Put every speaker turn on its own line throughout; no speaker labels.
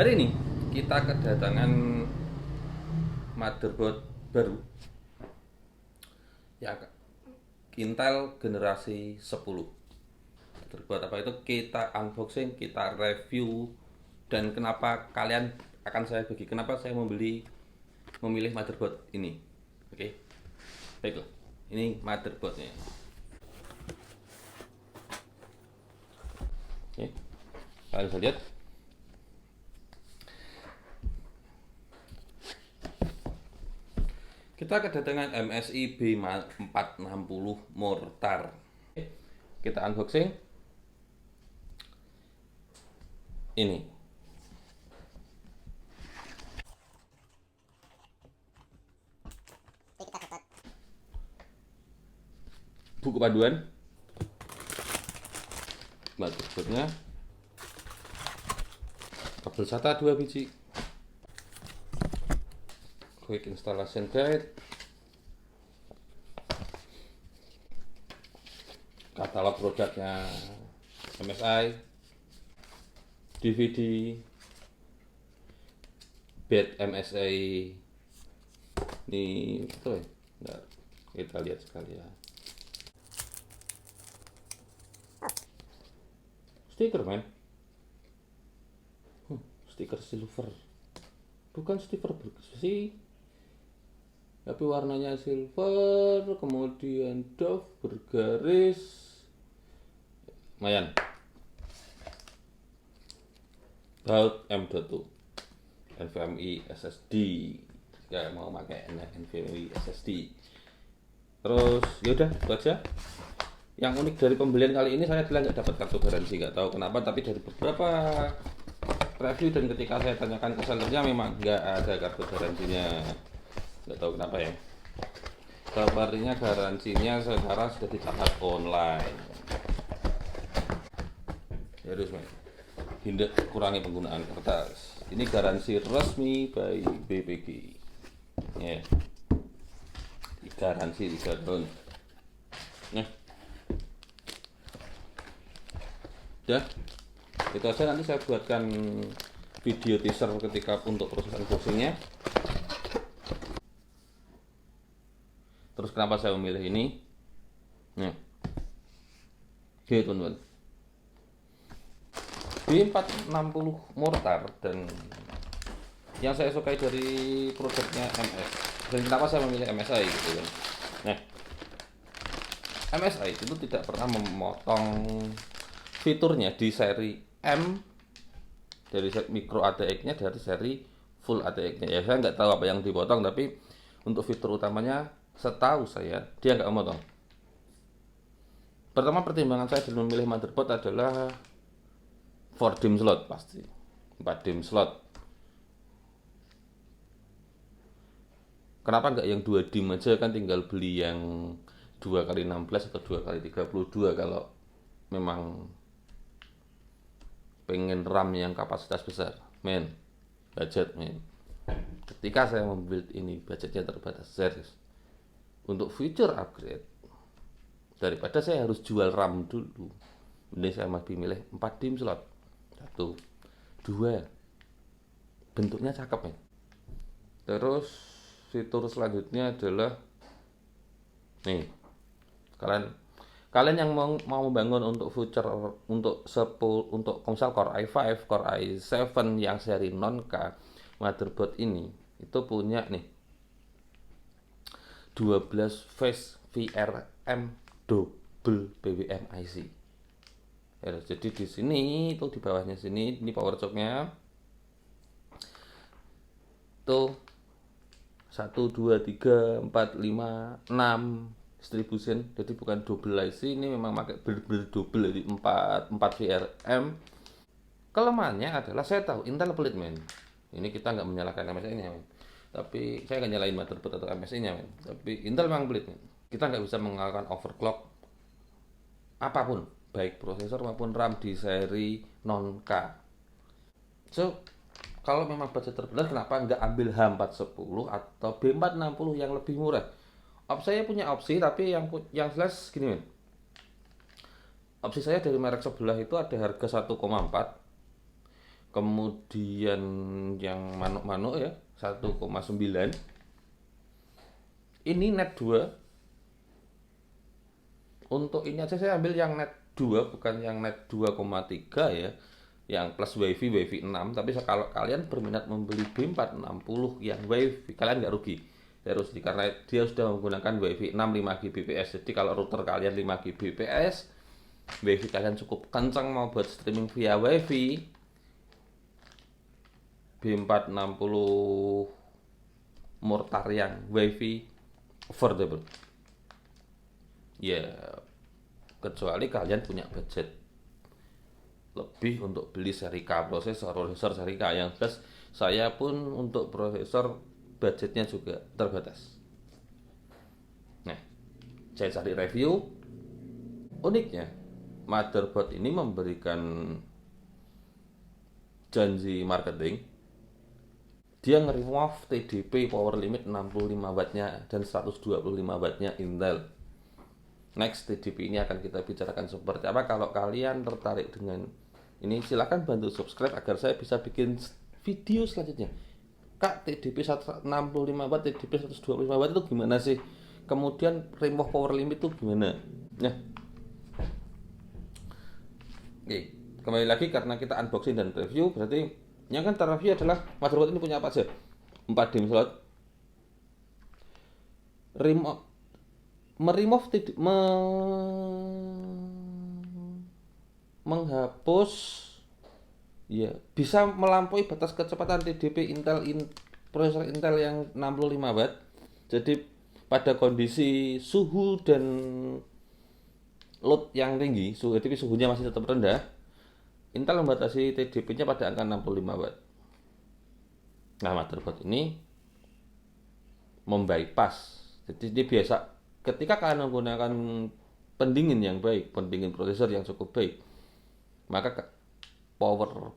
Hari ini kita kedatangan motherboard baru ya, Intel generasi 10. Motherboard apa itu kita unboxing, kita review, dan kenapa kalian akan saya bagi kenapa saya memilih motherboard ini. Oke. Baiklah. Ini motherboardnya. Oke. Kalian bisa lihat. Kita kedatangan MSI B460 Mortar. Kita unboxing. Ini. Buku panduan. Motherboardnya. Kabel SATA 2 biji. Quick installation guide, katalog produknya MSI, DVD, bed MSI. Ini itu ya. Bentar, kita lihat sekalian. Stiker men, stiker silver, bukan stiker bersih, tapi warnanya silver, kemudian doff bergaris, lumayan. Baut M.2 NVMe SSD, ya mau pakai NVMe SSD. Terus yaudah itu aja. Yang unik dari pembelian kali ini saya adalah nggak dapat kartu garansi, nggak tahu kenapa, tapi dari beberapa review dan ketika saya tanyakan ke sellernya memang nggak ada kartu garansinya. Nggak tahu kenapa ya. Kabarnya garansinya sekarang sudah dicatat online. Ya harus men, hindar kurangi penggunaan kertas. Ini garansi resmi by BPG. Ya, garansi 3 tahun. Nah, udah itu aja. Nanti saya buatkan video teaser ketika untuk proses unboxingnya. Terus kenapa saya memilih ini? Nah, oke teman-teman, B460 Mortar, dan yang saya sukai dari produknya MS, dan kenapa saya memilih MSI gitu kan. Nah, MSI itu tidak pernah memotong fiturnya di seri M, dari micro ATX-nya, dari seri full ATX-nya. Ya saya nggak tahu apa yang dipotong, tapi untuk fitur utamanya setahu saya dia nggak memotong. Pertama, pertimbangan saya dalam memilih motherboard adalah 4 DIMM slot, pasti 4 DIMM slot. Kenapa nggak yang 2 DIMM aja, kan tinggal beli yang 2x16 atau 2x32 kalau memang pengen RAM yang kapasitas besar. Men, budget men. Ketika saya membuild ini, budgetnya terbatas, serius. Untuk future upgrade, daripada saya harus jual RAM dulu, mending saya masih milih 4 DIMM slot. 1, 2, bentuknya cakep men. Terus fitur selanjutnya adalah nih, kalian yang mau membangun untuk future, untuk misal Core i5, Core i7 yang seri non-K, motherboard ini itu punya nih 12 phase VRM double BWM IC. Ya, jadi di sini itu di bawahnya sini, ini power joknya tuh 1, 2, 3, 4, 5, 6 distribution. Jadi bukan double IC, ini memang pakai bener-bener double, jadi 4 VRM. Kelemahannya adalah saya tahu Intel pelit men. Ini kita nggak menyalahkan MSI nya men, tapi saya nggak nyalain motherboard atau MSI nya men, tapi Intel memang pelit men. Kita nggak bisa mengalahkan overclock apapun, baik prosesor maupun RAM di seri non-K. So, kalau memang budget terbelah, kenapa nggak ambil H410 atau B460 yang lebih murah? Saya punya opsi, tapi yang jelas gini men. Opsi saya dari merek sebelah itu ada harga 1,4, Kemudian yang manuk-manuk ya 1,9. Ini net 2. Untuk ini aja saya ambil yang net 2, bukan yang net 2,3 ya. Yang plus WiFi 6. Tapi kalau kalian berminat membeli B460 yang WiFi, kalian nggak rugi. Terus karena dia sudah menggunakan WiFi 6 5 Gbps. Jadi kalau router kalian 5 Gbps, WiFi kalian cukup kencang mau buat streaming via WiFi, B460 Mortarion WiFi affordable. Ya, kecuali kalian punya budget lebih untuk beli seri K prosesor seri K. Yang jelas saya pun untuk prosesor budgetnya juga terbatas. Nah, saya cari review. Uniknya motherboard ini memberikan janji marketing. Dia nge-remove TDP power limit 65 wattnya dan 125 wattnya Intel. Next, TDP ini akan kita bicarakan seperti apa. Kalau kalian tertarik dengan ini, silahkan bantu subscribe agar saya bisa bikin video selanjutnya. Kak, TDP 65 watt, TDP 125 watt itu gimana sih? Kemudian remove power limit itu gimana? Nah, oke, kembali lagi karena kita unboxing dan review, berarti yang kan terreview adalah motherboard ini punya apa aja? 4 DIMM slot, menghapus, ya bisa melampaui batas kecepatan TDP prosesor Intel yang 65 watt. Jadi pada kondisi suhu dan load yang tinggi, tapi suhunya masih tetap rendah, Intel membatasi TDP-nya pada angka 65 watt. Nah, motherboard ini membypass. Jadi dia biasa ketika kalian menggunakan pendingin yang baik, pendingin prosesor yang cukup baik, maka power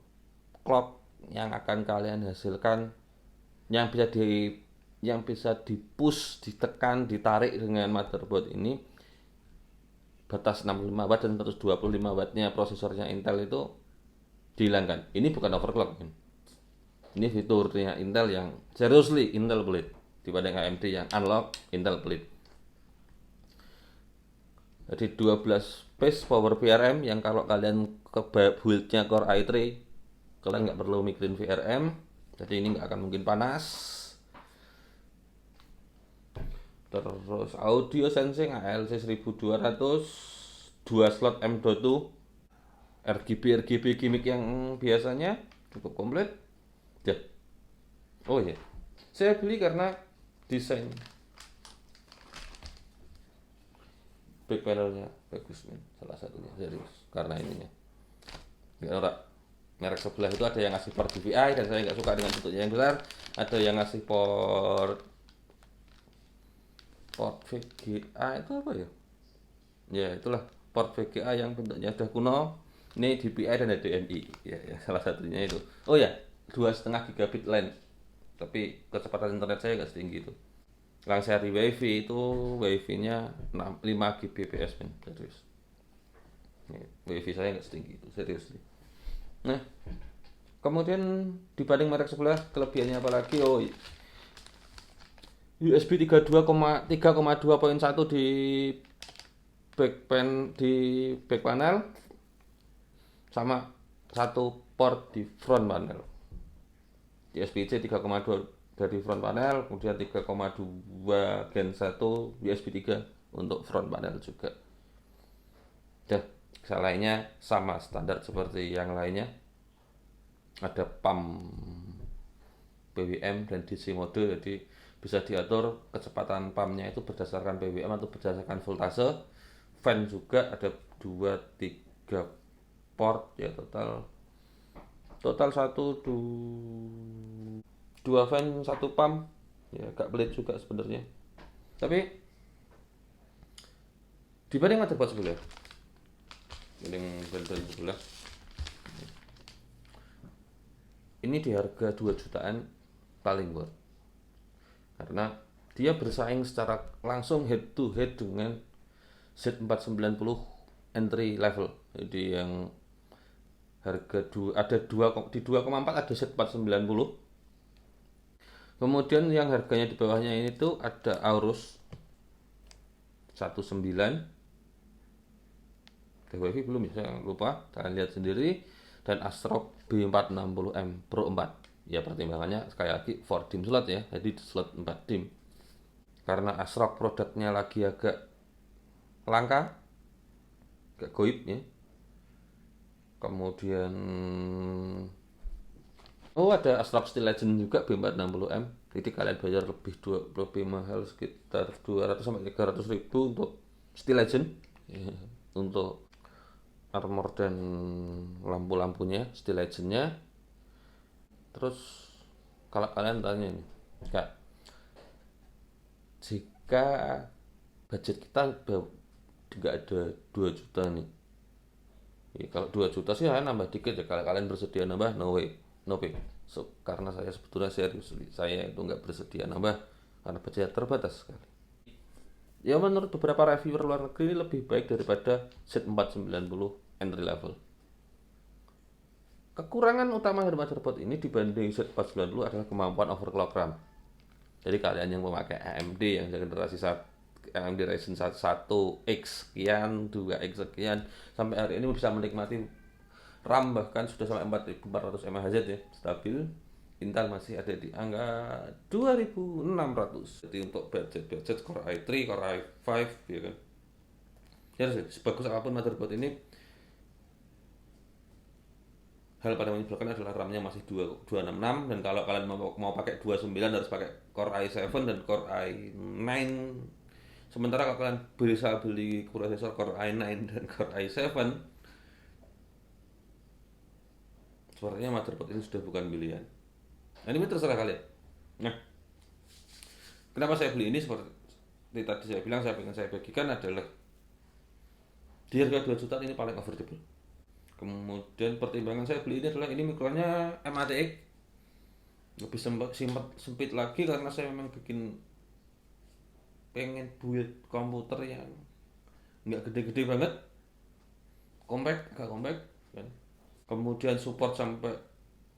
clock yang akan kalian hasilkan yang bisa di-push, ditekan, ditarik dengan motherboard ini batas 65 watt dan 125 wattnya prosesornya Intel itu dihilangkan. Ini bukan overclock, ini fiturnya Intel yang seriously Intel pelit dibanding AMD yang unlock Intel pelit. Jadi 12 base power VRM yang kalau kalian ke buildnya Core i3, kalian nggak perlu mikirin VRM, jadi ini nggak akan mungkin panas. Terus audio sensing ALC 1200, 2 slot M.2, RGB gimmick yang biasanya cukup komplit. Ya. Oh ya, saya beli karena desain back panelnya bagus, salah satunya serius karena ininya. Merek sebelah itu ada yang ngasih port DVI dan saya nggak suka dengan bentuknya yang besar. Ada yang ngasih port VGA itu apa ya? Ya itulah port VGA yang bentuknya sudah kuno. Ini DPI dan HDMI ya, salah satunya itu. Oh ya, 2,5 gigabit LAN, tapi kecepatan internet saya nggak setinggi itu. Yang seri WiFi itu WiFi-nya 5 Gbps serius. WiFi saya nggak setinggi itu serius. Nah, kemudian dibanding merek sebelah kelebihannya apa lagi? Oh, USB 3,2.1 di back panel sama satu port di front panel. USB-C 3,2 dari front panel, kemudian 3,2 Gen 1 USB 3 untuk front panel juga. Lainnya sama standar seperti yang lainnya. Ada pump PWM dan DC mode, jadi bisa diatur kecepatan pumpnya itu berdasarkan PWM atau berdasarkan voltase. Fan juga ada 2-3 port ya, total 2 fan 1 pump ya, agak pelit juga sebenarnya. Tapi dibanding motherboard sebelah, ini di harga 2 jutaan paling worth, karena dia bersaing secara langsung head to head dengan Z490 entry level. Jadi yang harga ada 2 di 2,4 ada set 490. Kemudian yang harganya di bawahnya ini tuh ada Aorus 19. TWV belum ya, saya lupa, kalian lihat sendiri. Dan Asrock B460M Pro 4. Ya pertimbangannya sekali lagi 4 dim slot ya, jadi slot 4 dim. Karena Asrock produknya lagi agak langka, agak goib ya. Kemudian ada Asrock Steel Legend juga B460M. Jadi kalian bayar lebih mahal sekitar 200 sampai 300 ribu untuk Steel Legend ya, untuk armor dan lampu-lampunya, Steel Legend-nya. Terus kalau kalian tanya nih, Kak, jika budget kita nggak ada 2 juta nih, ya, kalau 2 juta sih saya nambah dikit ya, kalau kalian bersedia nambah, no way, no pay. Karena saya sebetulnya serius, saya itu nggak bersedia nambah karena budget terbatas sekali. Ya menurut beberapa reviewer luar negeri ini lebih baik daripada Z490 entry level. Kekurangan utama dari motherboard ini dibanding Z490 adalah kemampuan overclock RAM. Jadi kalian yang memakai AMD yang generasi 1, AMD Ryzen 1X sekian, 2X sekian, sampai hari ini bisa menikmati RAM bahkan sudah sampai 4400 mAh ya, stabil. Intel masih ada di angka 2600. Jadi untuk budget Core i3, Core i5 ya kan. Ya sebagus apapun motherboard ini, hal pada menyebabkan adalah RAM-nya masih 266, dan kalau kalian mau pakai 29 harus pakai Core i7 dan Core i9. Sementara kalau kalian bisa beli prosesor Core i9 dan Core i7, sepertinya motherboard ini sudah bukan pilihan. Nah ini terserah kalian. Nah, kenapa saya beli ini, seperti tadi saya bilang, saya ingin saya bagikan adalah di harga 2 juta ini paling affordable. Kemudian pertimbangan saya beli ini adalah ini mikronya MATX lebih sempit lagi, karena saya memang pengen build komputer yang nggak gede-gede banget, agak compact kan. Kemudian support sampai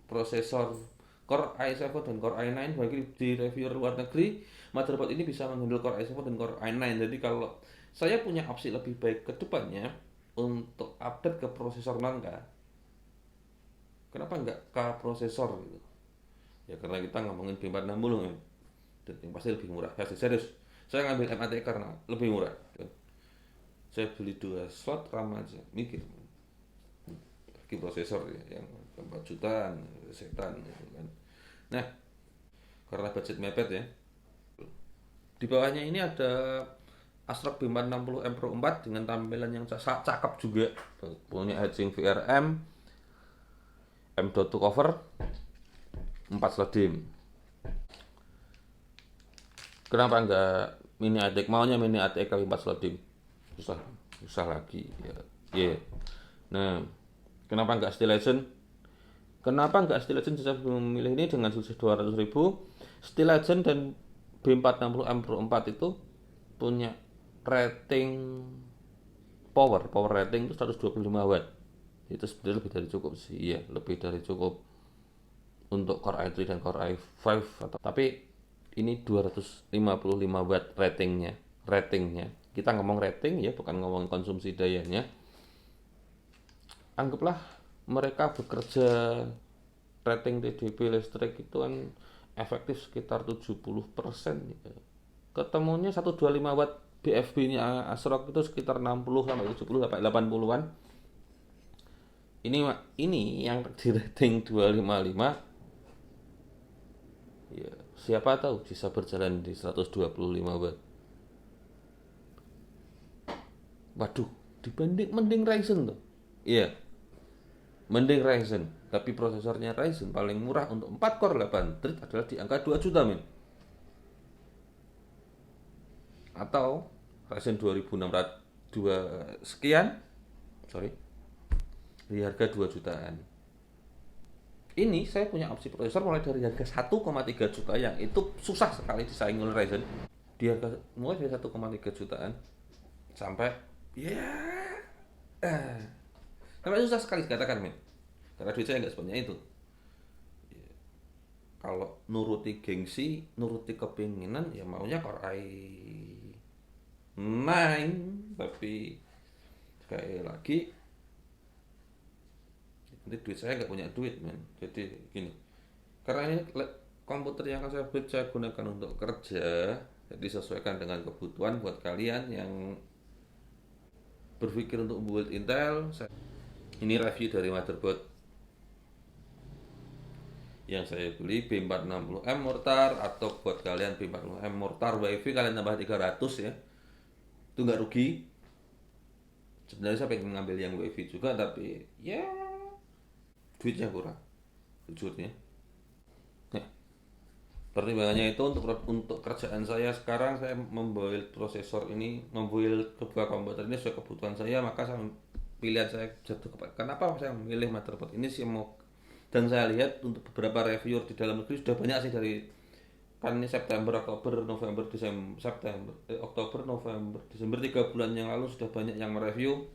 prosesor Core i7 dan Core i9. Bagi di reviewer luar negeri, motherboard ini bisa menghandle Core i7 dan Core i9. Jadi kalau saya punya opsi lebih baik ke depannya untuk update ke prosesor langka, kenapa nggak ke prosesor gitu ya, karena kita ngomongin B460 ya, dan yang pasti lebih murah. Ya serius, saya ngambil MATX karena lebih murah kan. Saya beli 2 slot RAM aja mikir lagi prosesor ya, yang 4 jutaan setan gitu kan. Nah, karena budget mepet ya. Di bawahnya ini ada Asrock B460M Pro 4 dengan tampilan yang cakep juga. Punya heatsink VRM, M.2 cover, 4 slot DIMM. Kenapa enggak mini ATX? Maunya mini ATX tapi 4 slot DIMM. Susah lagi ya. Yeah. Nah, kenapa enggak Steel Legend? Saya memilih ini dengan selisih 200 ribu. Steel Legend dan B460M Pro 4 itu punya rating power rating itu 125 watt. Itu sebenarnya lebih dari cukup sih. Iya, lebih dari cukup untuk Core i3 dan Core i5 tapi ini 255 watt ratingnya. Kita ngomong rating ya, bukan ngomong konsumsi dayanya. Anggaplah mereka bekerja rating TDP listrik itu kan efektif sekitar 70%. Ketemunya 125 watt BFB-nya Asrock itu sekitar 60 sampai 70 sampai 80-an. Ini yang di rating 255. Ya, siapa tahu bisa berjalan di 125 watt. Waduh, mending Ryzen tuh. Iya. Mending Ryzen, tapi prosesornya Ryzen paling murah untuk 4 core 8 thread adalah di angka 2 juta men. Atau Ryzen 2602 sekian, di harga 2 jutaan. Ini saya punya opsi prosesor mulai dari harga 1,3 juta yang itu susah sekali disaing oleh Ryzen. Di harga mulai dari 1,3 jutaan sampai sampai susah sekali dikatakan men. karena duit saya nggak sebanyak itu. Kalau nuruti gengsi, nuruti kepinginan, ya maunya Core i9, tapi sekali lagi nanti duit saya nggak punya duit men. Jadi gini, karena ini komputer yang saya buat saya gunakan untuk kerja, jadi disesuaikan dengan kebutuhan buat kalian yang berpikir untuk build Intel. Ini review dari motherboard yang saya beli B460M Mortar, atau buat kalian B460M Mortar WiFi kalian tambah 300 ya, itu nggak rugi. Sebenarnya saya pengen ngambil yang WiFi juga, tapi ya duitnya kurang jujurnya. Nah, pertimbangannya itu untuk kerjaan saya sekarang, saya membuild prosesor ini, membuild kedua komputer ini sesuai kebutuhan saya, maka pilihan saya jatuh kepada kenapa saya memilih motherboard ini sih mau. Dan saya lihat untuk beberapa reviewer di dalam negeri sudah banyak sih, dari kan ini September, Oktober, November, Desember, Oktober, November, Desember, 3 bulan yang lalu sudah banyak yang mereview.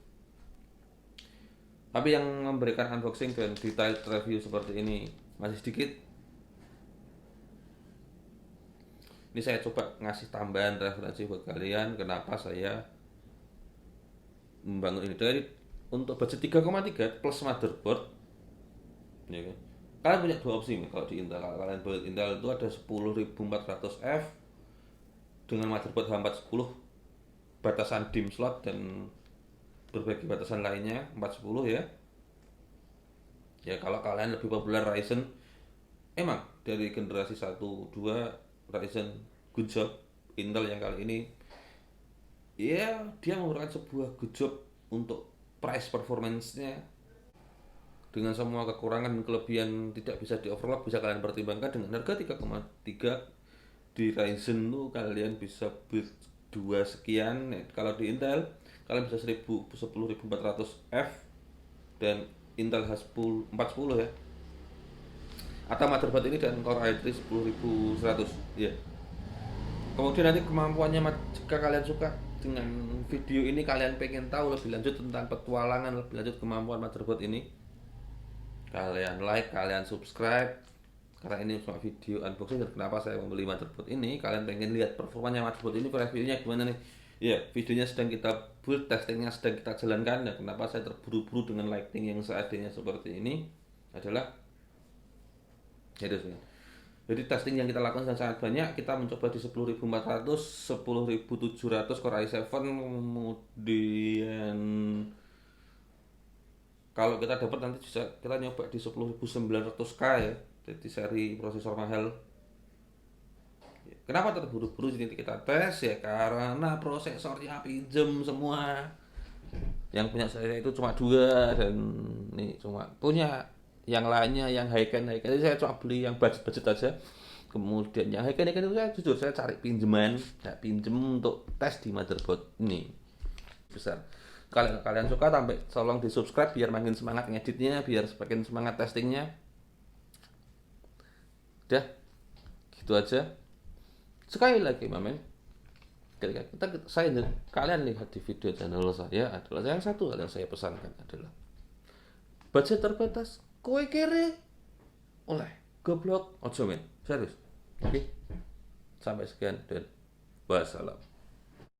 Tapi yang memberikan unboxing dan detail review seperti ini masih sedikit. Ini saya coba ngasih tambahan referensi buat kalian kenapa saya membangun ini. Dari untuk budget 3,3 plus motherboard, ya kan? Kalian punya dua opsi nih. Kalau di Intel, kalau kalian build Intel itu ada 10400F dengan motherboard H410, batasan DIMM slot dan berbagai batasan lainnya 410 ya. Ya kalau kalian lebih populer Ryzen, emang dari generasi 1, 2 Ryzen good job. Intel yang kali ini ya dia merupakan sebuah good job untuk price performance-nya. Dengan semua kekurangan dan kelebihan tidak bisa di overlock, bisa kalian pertimbangkan dengan harga 3,3 di Ryzen tuh kalian bisa build 2 sekian. Kalau di Intel kalian bisa 10400F dan Intel H10 410 ya, atau motherboard ini dan Core i3 10100 ya. Kemudian nanti kemampuannya, jika kalian suka dengan video ini, kalian pengen tahu lebih lanjut tentang petualangan lebih lanjut kemampuan motherboard ini, kalian like, kalian subscribe, karena ini cuma video unboxing dan kenapa saya membeli motherboard ini. Kalian pengen lihat performanya motherboard ini, reviewnya gimana nih ya, videonya sedang kita build, testingnya sedang kita jalankan. Dan kenapa saya terburu-buru dengan lighting yang seadanya seperti ini adalah jadi testing yang kita lakukan sangat banyak. Kita mencoba di 10400, 10700 Core i7, kemudian kalau kita dapat nanti bisa kita nyoba di 10900K ya, jadi seri prosesor mahal. Kenapa terburu-buru jadi kita tes ya, karena prosesornya pinjem semua. Yang punya saya itu cuma 2 dan nih cuma punya yang lainnya yang high-end. Jadi saya cuma beli yang budget aja. Kemudian yang high-end itu saya jujur saya cari pinjaman, saya pinjem untuk tes di motherboard ini besar. Kalian suka, tolong di subscribe biar makin semangat ngeditnya, biar semakin semangat testingnya. Udah gitu aja. Sekali lagi mamen, kalian lihat di video channel saya adalah yang satu hal yang saya pesankan adalah budget terbatas, kowe kere oleh goblok ojo men, serius. Oke, sampai sekian dan wassalam.